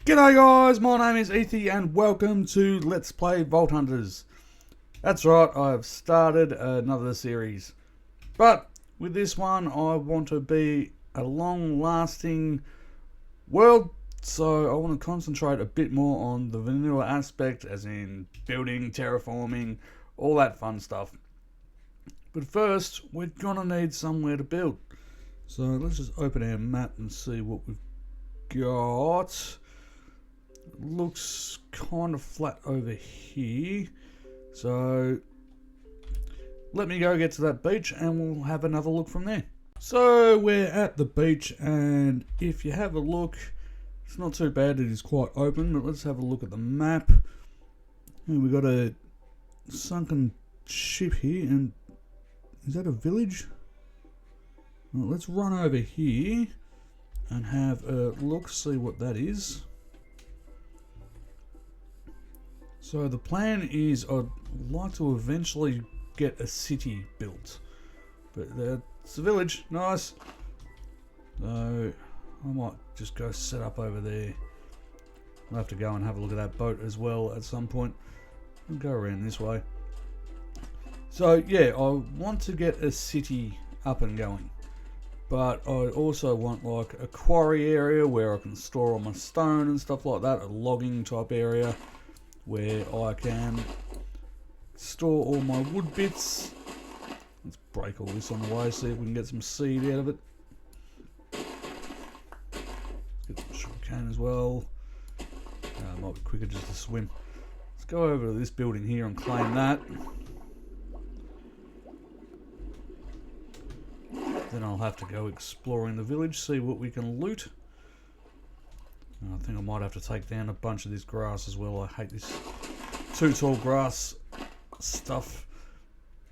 G'day guys, my name is Ethy and welcome to Let's Play Vault Hunters. That's right, I've started another series. But with this one I want to be a long-lasting world, so I want to concentrate a bit more on the vanilla aspect, as in building, terraforming, all that fun stuff. But first, we're gonna need somewhere to build. So let's just open our map and see what we've got. Looks kind of flat over here, so let me go get to that beach and we'll have another look from there. So we're at the beach, and if you have a look, it's not too bad, it is quite open, but let's have a look at the map. And we've got a sunken ship here, and is that a village? Well, let's run over here and have a look, see what that is. So the plan is I'd like to eventually get a city built, but it's a village, nice. So I might just go set up over there. I'll have to go and have a look at that boat as well at some point. I'll go around this way. So yeah, I want to get a city up and going, but I also want like a quarry area where I can store all my stone and stuff like that, a logging type area where I can store all my wood bits. Let's break all this on the way, see if we can get some seed out of it. Get some sugarcane as well. Might be quicker just to swim. Let's go over to this building here and claim that. Then I'll have to go exploring the village, see what we can loot. I think I might have to take down a bunch of this grass as well. I hate this too tall grass stuff.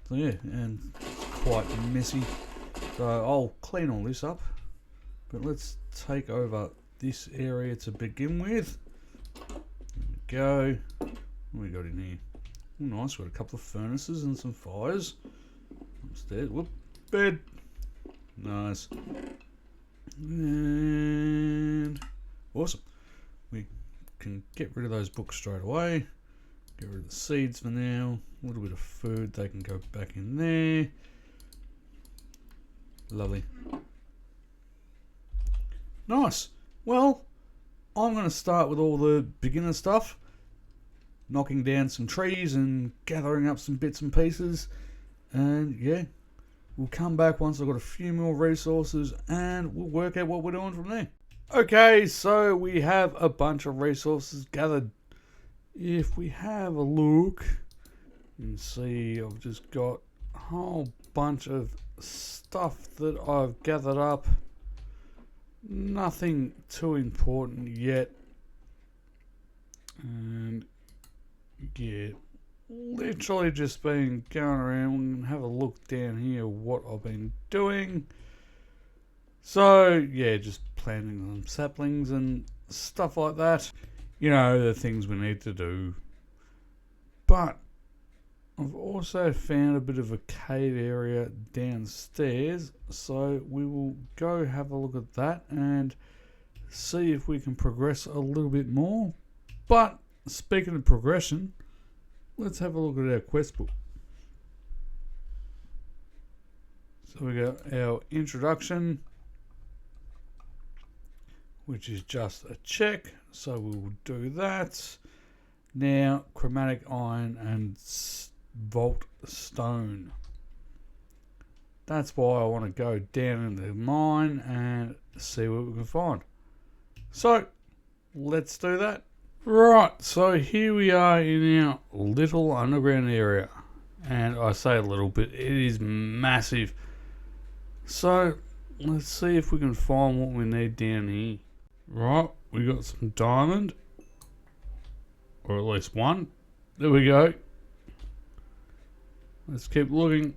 So yeah, and it's quite messy. So I'll clean all this up. But let's take over this area to begin with. There we go. What have we got in here? Oh, nice, we've got a couple of furnaces and some fires. Upstairs, whoop, bed. Nice. And awesome. We can get rid of those books straight away. Get rid of the seeds for now. A little bit of food, they can go back in there. Lovely. Nice. Well, I'm going to start with all the beginner stuff. Knocking down some trees and gathering up some bits and pieces. And yeah, we'll come back once I've got a few more resources and we'll work out what we're doing from there. Okay, so we have a bunch of resources gathered. If we have a look, you can see I've just got a whole bunch of stuff that I've gathered up. Nothing too important yet. And yeah, literally just been going around and have a look down here what I've been doing. So yeah, just planting some saplings and stuff like that. You know, the things we need to do. But I've also found a bit of a cave area downstairs, so we will go have a look at that and see if we can progress a little bit more. But speaking of progression, let's have a look at our quest book. So we got our introduction, which is just a check, so we will do that. Now, chromatic iron and vault stone. That's why I want to go down into the mine and see what we can find. So, let's do that. Right, so here we are in our little underground area. And I say a little bit, it is massive. So, let's see if we can find what we need down here. Right, we got some diamond, or at least one. There we go. Let's keep looking.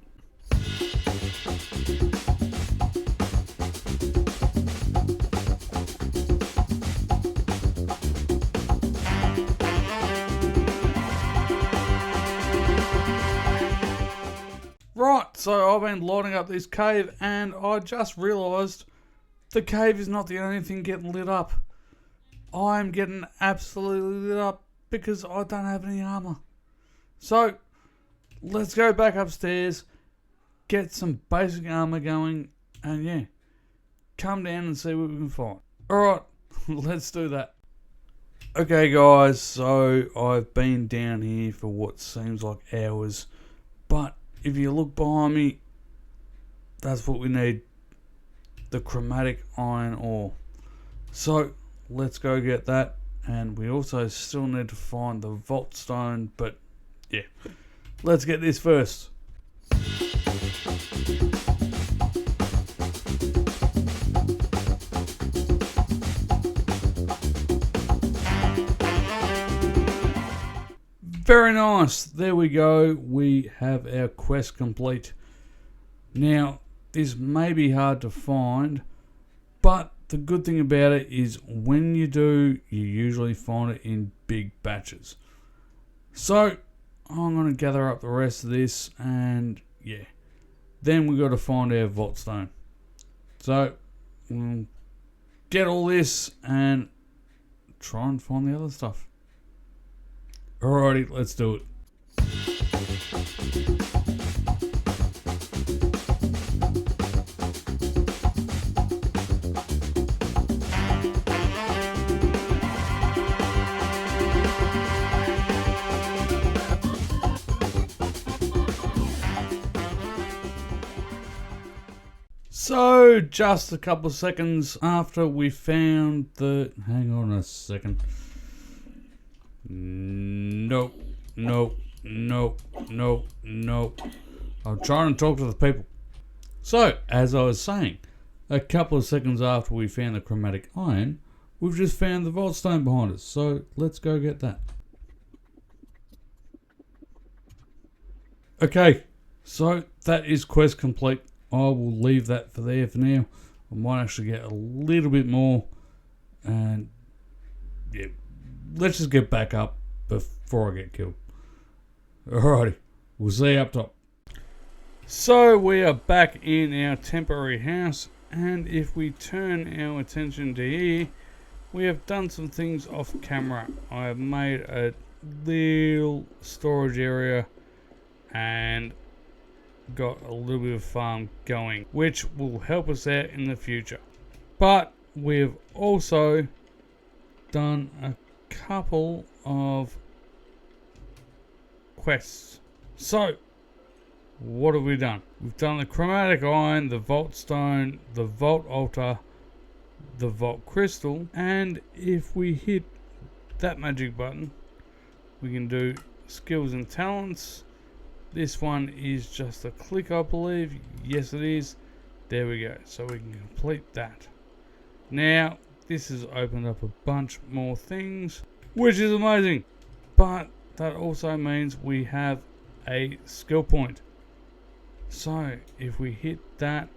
Right, so I've been lighting up this cave and I just realised the cave is not the only thing getting lit up. I'm getting absolutely lit up because I don't have any armor. So, let's go back upstairs, get some basic armor going, and yeah, come down and see what we can find. Alright, let's do that. Okay guys, so I've been down here for what seems like hours, but if you look behind me, that's what we need, the chromatic iron ore. So let's go get that, and we also still need to find the vault stone, but yeah, let's get this first. Very nice, there we go, we have our quest complete. Now, this may be hard to find, but the good thing about it is when you do, you usually find it in big batches. So, I'm going to gather up the rest of this, and yeah, then we've got to find our vault stone. So, we'll get all this and try and find the other stuff. Alrighty, let's do it. So, just a couple of seconds after we found the... Hang on a second. Nope. I'm trying to talk to the people. So, as I was saying, a couple of seconds after we found the chromatic iron, we've just found the vault stone behind us. So, let's go get that. Okay, so that is quest complete. I will leave that for there for now. I might actually get a little bit more, and yeah, let's just get back up before I get killed. Alrighty, we'll see you up top. So we are back in our temporary house, and if we turn our attention to here, we have done some things off camera. I have made a little storage area and got a little bit of farm going, which will help us out in the future. But we've also done a couple of quests. So what have we done? We've done the chromatic iron, the vault stone, the vault altar, the vault crystal, and if we hit that magic button, we can do skills and talents. This one is just a click, I believe. Yes, it is. There we go. So we can complete that. Now, this has opened up a bunch more things, which is amazing. But that also means we have a skill point. So, if we hit that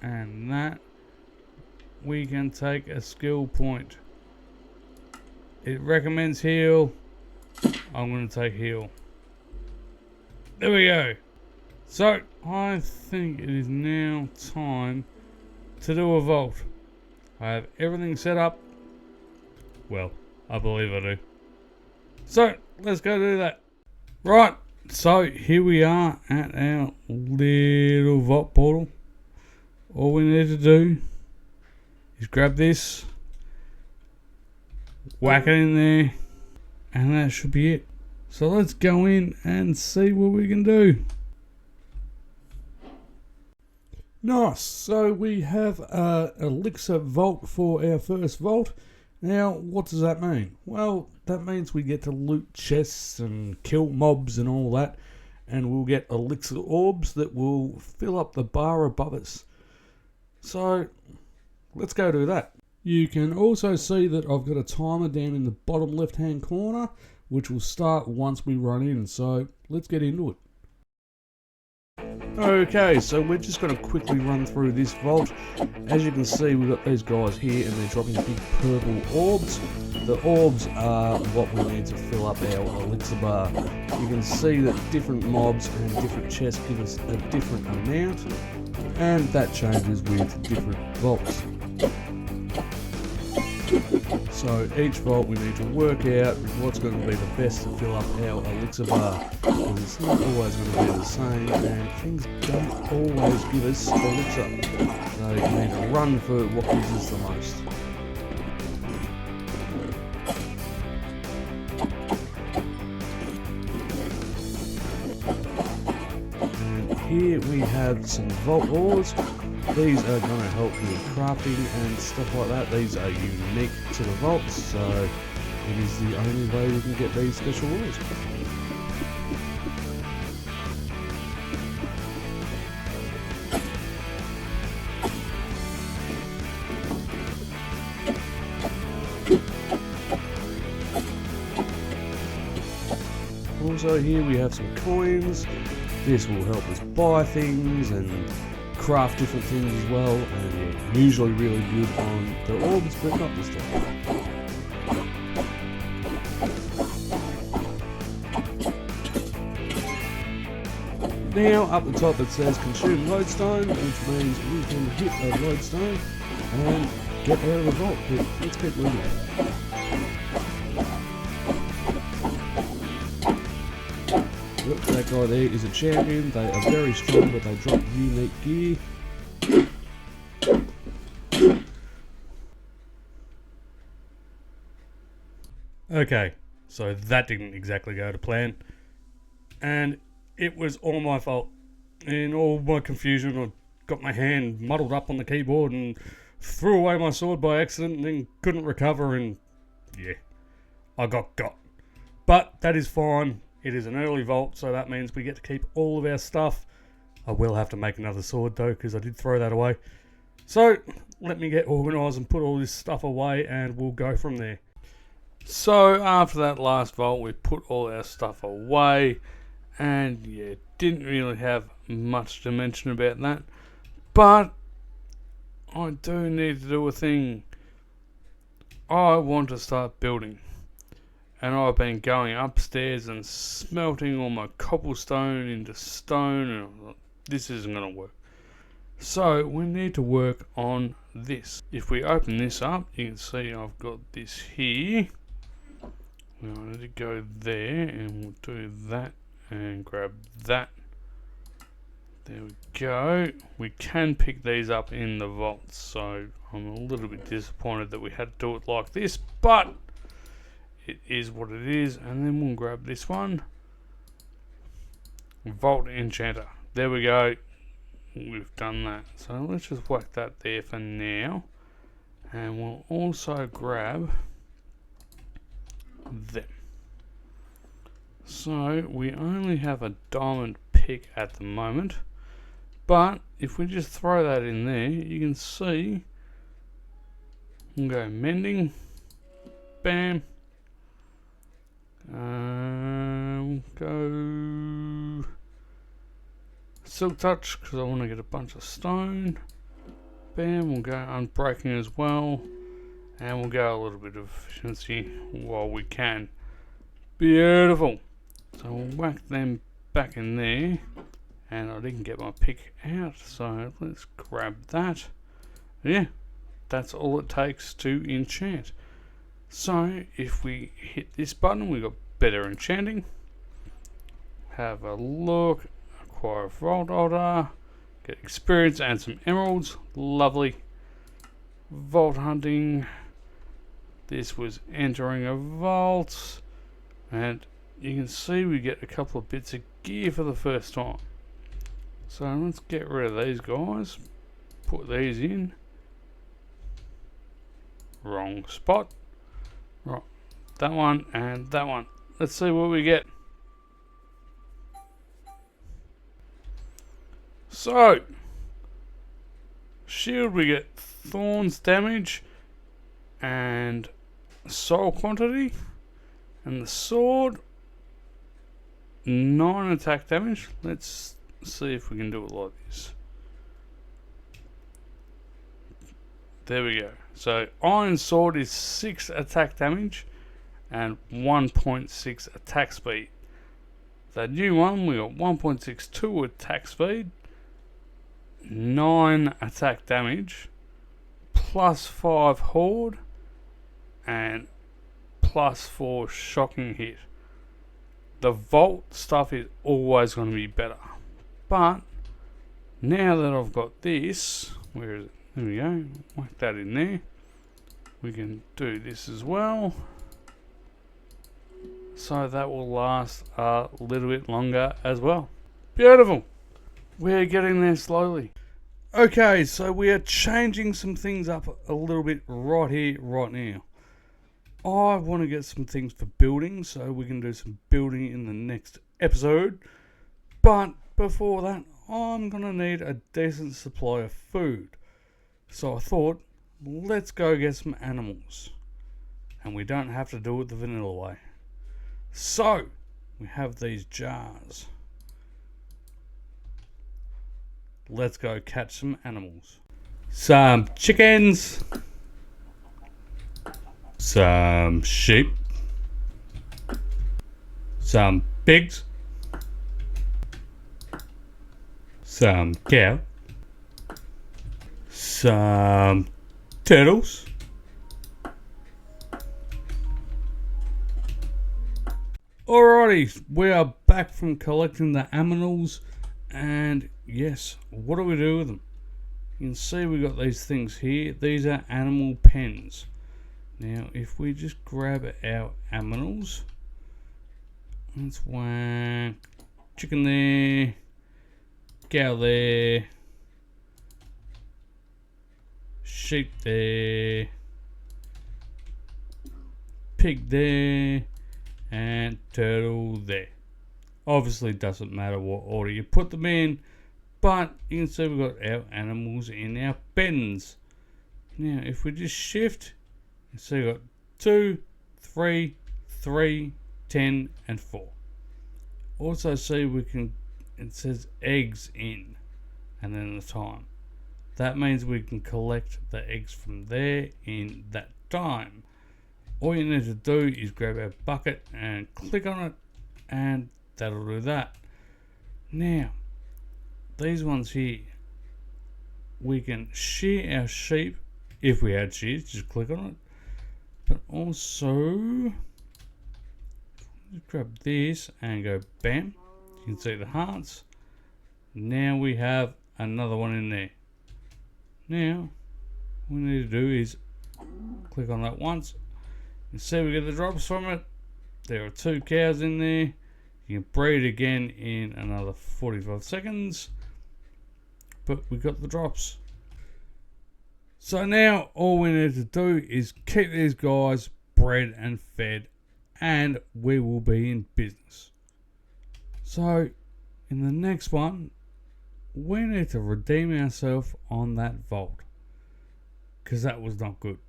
and that, we can take a skill point. It recommends heal. I'm going to take heal. There we go. So, I think it is now time to do a vault. I have everything set up. Well, I believe I do. So, let's go do that. Right, so here we are at our little vault portal. All we need to do is grab this, whack it in there, and that should be it. So let's go in and see what we can do. Nice, so we have an elixir vault for our first vault. Now, what does that mean? Well, that means we get to loot chests and kill mobs and all that, and we'll get elixir orbs that will fill up the bar above us. So, let's go do that. You can also see that I've got a timer down in the bottom left hand corner, which will start once we run in, so let's get into it. Okay, so we're just going to quickly run through this vault. As you can see, we've got these guys here and they're dropping big purple orbs. The orbs are what we need to fill up our elixir bar. You can see that different mobs and different chests give us a different amount, and that changes with different vaults. So each vault we need to work out what's going to be the best to fill up our elixir bar, because it's not always going to be the same and things don't always give us elixir. So you need to run for what gives us the most. And here we have some vault ores. These are going to help with crafting and stuff like that. These are unique to the vaults, so it is the only way we can get these special ores. Also here we have some coins. This will help us buy things and craft different things as well, and yeah, usually really good on the orbs, but not this time. Now up the top it says consume lodestone, which means we can hit a lodestone and get out of the vault, but let's keep moving. Look, that guy there is a champion. They are very strong, but they drop unique gear. Okay, so that didn't exactly go to plan. And it was all my fault. In all my confusion, I got my hand muddled up on the keyboard and threw away my sword by accident and then couldn't recover, and yeah, I got. But that is fine. It is an early vault, so that means we get to keep all of our stuff. I will have to make another sword though, because I did throw that away. So let me get organised and put all this stuff away, and we'll go from there. So after that last vault, we put all our stuff away, and yeah, didn't really have much to mention about that. But I do need to do a thing. I want to start building. And I've been going upstairs and smelting all my cobblestone into stone, and I thought, this isn't going to work. So we need to work on this. If we open this up, you can see I've got this here. Now I need to go there, and we'll do that and grab that. There we go. We can pick these up in the vaults, so I'm a little bit disappointed that we had to do it like this, but it is what it is. And then we'll grab this one, Vault Enchanter. There we go. We've done that. So let's just whack that there for now. And we'll also grab them. So we only have a diamond pick at the moment, but if we just throw that in there, you can see we'll go mending, bam. Go silk touch because I want to get a bunch of stone. Bam, we'll go unbreaking as well, and we'll go a little bit of efficiency while we can. Beautiful. So we'll whack them back in there, and I didn't get my pick out, so let's grab that. Yeah, that's all it takes to enchant. So if we hit this button, we got better enchanting. Have a look, acquire a vault altar, get experience and some emeralds. Lovely. Vault hunting. This was entering a vault, and you can see we get a couple of bits of gear for the first time. So let's get rid of these guys. Put these in. Wrong spot. Right, that one and that one. Let's see what we get. So, shield, we get thorns damage and soul quantity, and the sword 9 attack damage. Let's see if we can do it like this. There we go. So iron sword is 6 attack damage and 1.6 attack speed. The new one, we got 1.62 attack speed, 9 attack damage, plus 5 horde, and +4 shocking hit. The vault stuff is always going to be better. But now that I've got this, where is it? There we go. Whack that in there. We can do this as well. So that will last a little bit longer as well. Beautiful. We're getting there slowly. Okay, so we are changing some things up a little bit right here, right now. I want to get some things for building, so we can do some building in the next episode. But before that, I'm going to need a decent supply of food. So I thought, let's go get some animals. And we don't have to do it the vanilla way. So, we have these jars. Let's go catch some animals. Some chickens. Some sheep. Some pigs. Some cow. Some turtles. Alrighty, we are back from collecting the aminals, and yes, what do we do with them? You can see we got these things here. These are animal pens. Now, if we just grab our aminals, let's whack chicken there, cow there, sheep there, pig there, and turtle there. Obviously doesn't matter what order you put them in, but you can see we've got our animals in our pens. Now if we just shift, you see we've got 2, 3, 3, 10 and 4. Also see we can, it says eggs in and then the time. That means we can collect the eggs from there in that time. All you need to do is grab our bucket and click on it, and that'll do that. Now, these ones here, we can shear our sheep if we had shears, just click on it. But also, just grab this and go bam. You can see the hearts. Now we have another one in there. Now, what we need to do is click on that once. You see we get the drops from it. There are 2 cows in there. You can breed again in another 45 seconds. But we got the drops. So now all we need to do is keep these guys bred and fed, and we will be in business. So in the next one, we need to redeem ourselves on that vault, because that was not good.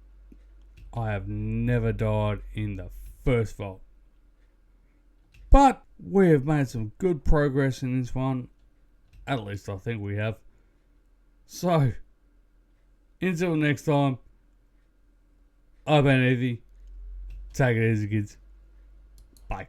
I have never died in the first vault. But we have made some good progress in this one. At least I think we have. So, until next time, I've been Ethy. Take it easy, kids. Bye.